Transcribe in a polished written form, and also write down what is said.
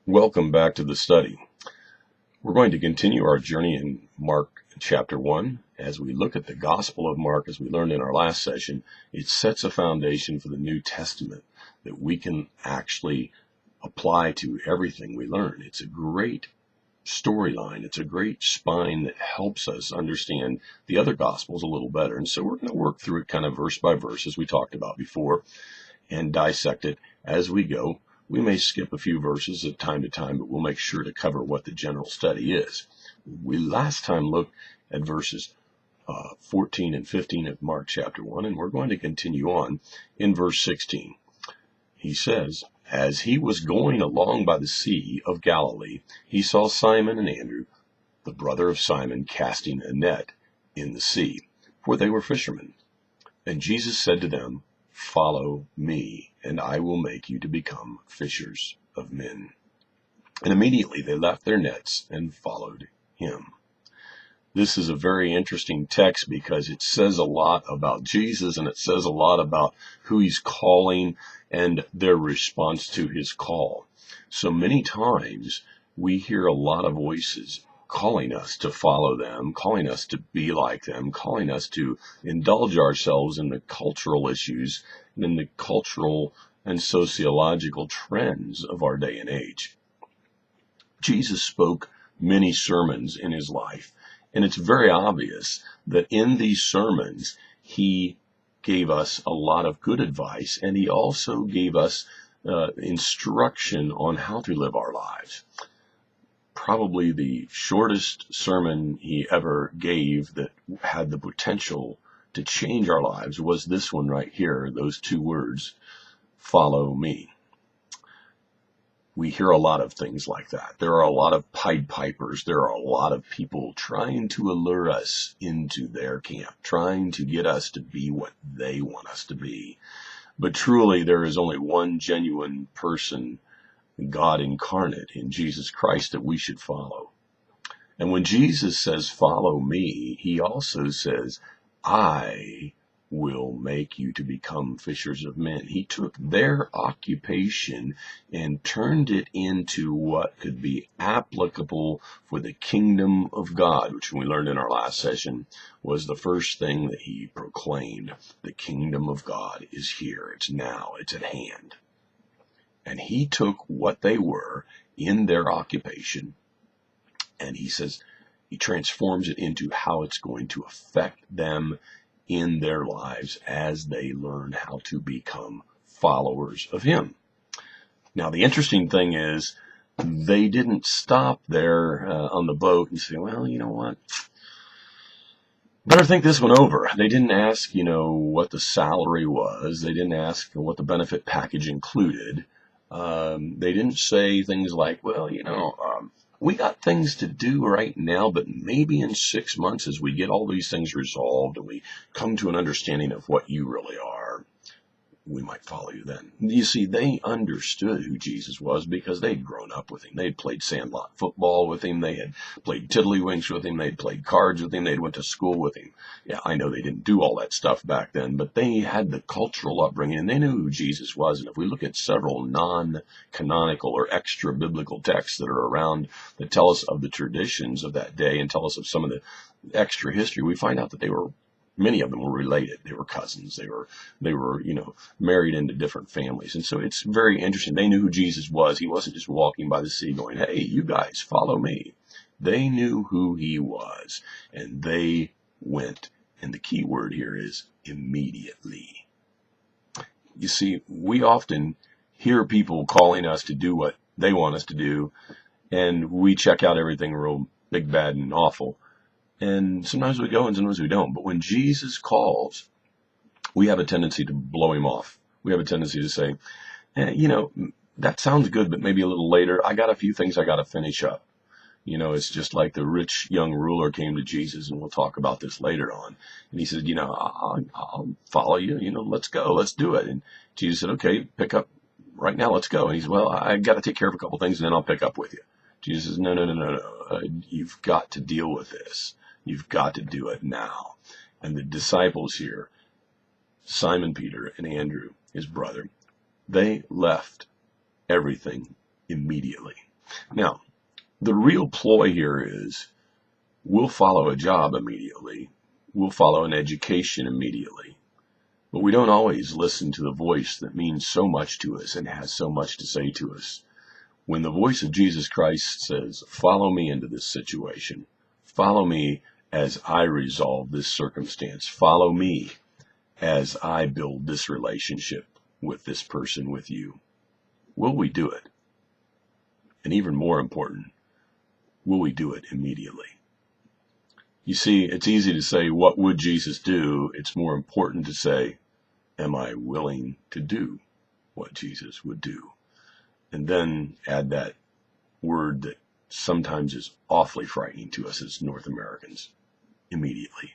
Welcome back to the study. We're going to continue our journey in Mark chapter 1. As we look at the Gospel of Mark, as we learned in our last session, it sets a foundation for the New Testament that we can actually apply to everything we learn. It's a great storyline. It's a great spine that helps us understand the other Gospels a little better. And so we're going to work through it kind of verse by verse, as we talked about before, and dissect it as we go. We may skip a few verses at time to time, but we'll make sure to cover what the general study is. We last time looked at verses 14 and 15 of Mark chapter 1, and we're going to continue on in verse 16. He says, "As he was going along by the Sea of Galilee, he saw Simon and Andrew, the brother of Simon, casting a net in the sea, for they were fishermen. And Jesus said to them, 'Follow me, and I will make you to become fishers of men.' And immediately they left their nets and followed him." This is a very interesting text because it says a lot about Jesus, and it says a lot about who he's calling and their response to his call. So many times we hear a lot of voices calling us to follow them, calling us to be like them, calling us to indulge ourselves in the cultural issues and in the cultural and sociological trends of our day and age. Jesus spoke many sermons in his life, and it's very obvious that in these sermons he gave us a lot of good advice, and he also gave us instruction on how to live our lives. Probably the shortest sermon he ever gave that had the potential to change our lives was this one right here, those two words, "Follow me." We hear a lot of things like that. There are a lot of Pied Pipers. There are a lot of people trying to allure us into their camp, trying to get us to be what they want us to be. But truly, there is only one genuine person, God incarnate in Jesus Christ, that we should follow. And when Jesus says, "Follow me," he also says, "I will make you to become fishers of men." He took their occupation and turned it into what could be applicable for the kingdom of God, which we learned in our last session was the first thing that he proclaimed. The kingdom of God is here. It's now. It's at hand. And he took what they were in their occupation, and he says he transforms it into how it's going to affect them in their lives as they learn how to become followers of him. Now, the interesting thing is they didn't stop there on the boat and say, "Well, you know what? Better think this one over." They didn't ask, what the salary was. They didn't ask what the benefit package included. They didn't say things like, "Well, we got things to do right now, but maybe in 6 months as we get all these things resolved and we come to an understanding of what you really are, we might follow you then." You see, they understood who Jesus was because they'd grown up with him. They'd played sandlot football with him. They had played tiddlywinks with him. They'd played cards with him. They'd went to school with him. Yeah, I know they didn't do all that stuff back then, but they had the cultural upbringing and they knew who Jesus was. And if we look at several non-canonical or extra-biblical texts that are around that tell us of the traditions of that day and tell us of some of the extra history, we find out that many of them were related. They were cousins. They were, married into different families. And so it's very interesting. They knew who Jesus was. He wasn't just walking by the sea going, "Hey, you guys, follow me." They knew who he was, and they went. And the key word here is immediately. You see, we often hear people calling us to do what they want us to do, and we check out everything real big, bad, and awful. And sometimes we go and sometimes we don't. But when Jesus calls, we have a tendency to blow him off. We have a tendency to say, that sounds good, but maybe a little later. I got a few things I got to finish up. It's just like the rich young ruler came to Jesus, and we'll talk about this later on. And he said, I'll follow you. Let's go. Let's do it. And Jesus said, "Okay, pick up right now. Let's go." And he said, "Well, I got to take care of a couple things, and then I'll pick up with you." Jesus says, No. You've got to deal with this. You've got to do it now. And the disciples here, Simon Peter and Andrew, his brother, they left everything immediately. Now, the real ploy here is we'll follow a job immediately. We'll follow an education immediately. But we don't always listen to the voice that means so much to us and has so much to say to us. When the voice of Jesus Christ says, follow me into this situation, follow me as I resolve this circumstance, follow me as I build this relationship with this person, with you, will we do it? And even more important, will we do it immediately? You see, it's easy to say, what would Jesus do? It's more important to say, am I willing to do what Jesus would do? And then add that word that sometimes is awfully frightening to us as North Americans, immediately.